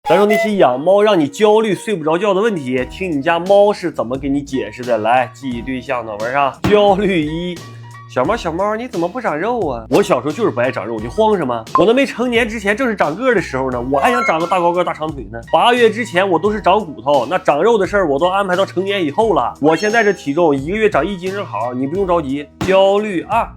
咱说那些养猫让你焦虑睡不着觉的问题，听你家猫是怎么给你解释的。来，记忆对象脑门上，焦虑1。小猫，你怎么不长肉啊？我小时候就是不爱长肉，你慌什么？我那没成年之前正是长个的时候呢，我还想长个大高个大长腿呢。8月之前我都是长骨头，那长肉的事儿我都安排到成年以后了。我现在这体重1个月长1斤正好，你不用着急。焦虑2。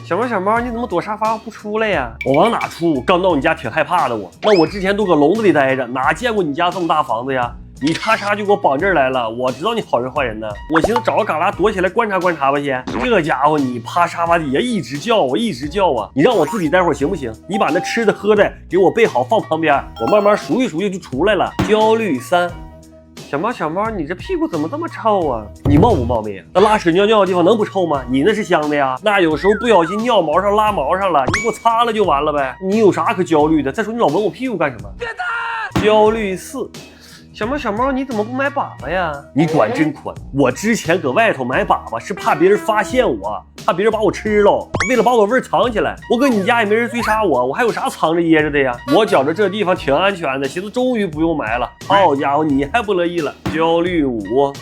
小猫，你怎么躲沙发不出来呀？我往哪出？刚到你家挺害怕的我。那我之前都搁笼子里待着，哪见过你家这么大房子呀？你咔嚓就给我绑这儿来了，我知道你好人坏人呢。我寻思找个旮旯躲起来观察观察吧先。这家伙你趴沙发底下一直叫啊，你让我自己待会儿行不行？你把那吃的喝的给我备好放旁边，我慢慢数一数就出来了。焦虑3。小猫，你这屁股怎么这么臭啊？你冒不冒昧啊？那拉屎尿尿的地方能不臭吗？你那是香的呀。那有时候不小心尿毛上拉毛上了，你给我擦了就完了呗。你有啥可焦虑的？再说你老闻我屁股干什么？别打！焦虑4。小猫，你怎么不买粑粑呀？你管真宽！我之前搁外头买粑粑是怕别人发现我，怕别人把我吃了，为了把我味儿藏起来。我搁你家也没人追杀我还有啥藏着掖着的呀？我觉着这地方挺安全的，寻思终于不用买了。好家伙，你还不乐意了？焦虑5。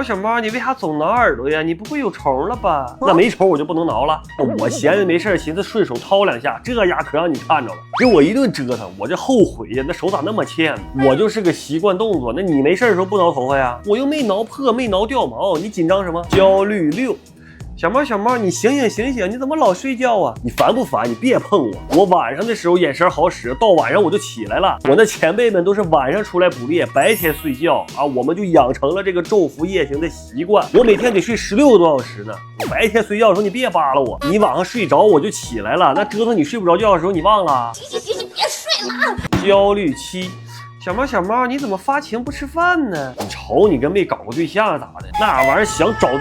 小猫，你为啥总挠耳朵呀？你不会有虫了吧？那没虫我就不能挠了。我闲着没事寻思顺手掏2下，这丫可让你看着了，给我一顿折腾，我这后悔呀，那手咋那么欠呢？我就是个习惯动作，那你没事的时候不挠头发呀？我又没挠破，没挠掉毛，你紧张什么？焦虑6。小猫，你醒醒，你怎么老睡觉啊？你烦不烦？你别碰我。我晚上的时候眼神好使，到晚上我就起来了。我那前辈们都是晚上出来捕猎，白天睡觉啊，我们就养成了这个昼伏夜行的习惯。我每天得睡16个多小时呢。我白天睡觉的时候你别扒拉我，你晚上睡着我就起来了，那折腾你睡不着觉的时候你忘了？行，你别睡了。焦虑7。小猫，你怎么发情不吃饭呢？你瞅你跟没搞过对象咋的？那玩意儿想找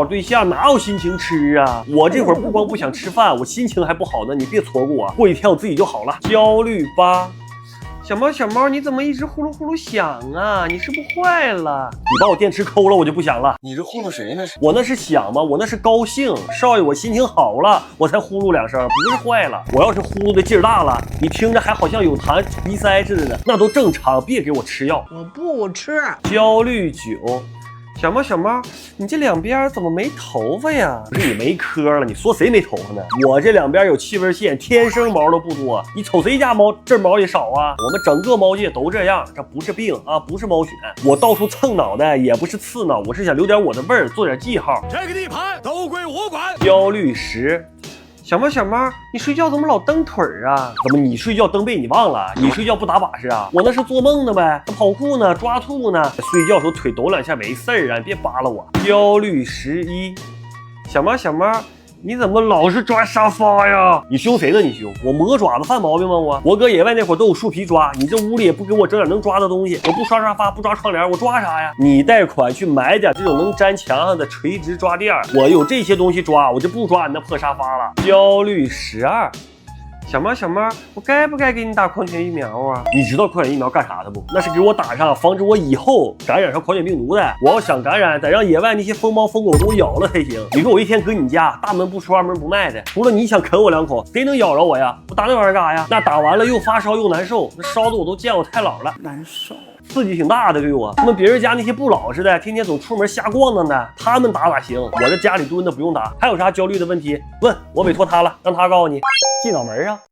对象哪有心情吃啊？我这会儿不光不想吃饭，我心情还不好呢。你别戳过我，过几天我自己就好了。焦虑8。小猫，你怎么一直呼噜呼噜响啊？你是不坏了？你把我电池抠了，我就不响了。你这糊弄谁呢？我那是响吗？我那是高兴。少爷，我心情好了，我才呼噜2声，不是坏了。我要是呼噜的劲儿大了，你听着还好像有痰鼻塞似的呢，那都正常，别给我吃药。我不吃。焦虑9。小猫，你这两边怎么没头发呀？不是你没科了，你说谁没头发呢？我这两边有气味线，天生毛都不多。你瞅谁家猫这毛也少啊？我们整个猫界都这样，这不是病啊，不是猫癣。我到处蹭脑袋也不是刺挠，我是想留点我的味儿，做点记号。这个地盘都归我管。焦虑10。小猫，你睡觉怎么老蹬腿啊？怎么你睡觉蹬被你忘了？你睡觉不打把式啊？我那是做梦呢呗，跑酷呢，抓兔呢。睡觉时候腿抖2下没事儿啊，你别扒拉我。焦虑11。小猫，你怎么老是抓沙发呀？你凶谁呢？你凶我磨爪子犯毛病吗？我搁野外那会儿都有树皮抓，你这屋里也不给我整点能抓的东西，我不刷沙发不抓窗帘，我抓啥呀？你贷款去买点这种能粘墙上的垂直抓垫，我有这些东西抓，我就不抓你那破沙发了。焦虑12。小猫，我该不该给你打狂犬疫苗啊？你知道狂犬疫苗干啥的不？那是给我打上，防止我以后感染上狂犬病毒的。我要想感染，得让野外那些疯猫疯狗都咬了才行。你说我一天搁你家，大门不出二门不迈的，除了你想啃我2口，谁能咬着我呀？我打那玩意儿干啥呀？那打完了又发烧又难受，那烧的我都见我太老了，难受。刺激挺大的，对我。他们别人家那些不老实的，天天总出门瞎逛荡的，他们打咋行？我这家里蹲的不用打。还有啥焦虑的问题？问我委托他了，让他告诉你。记脑门上。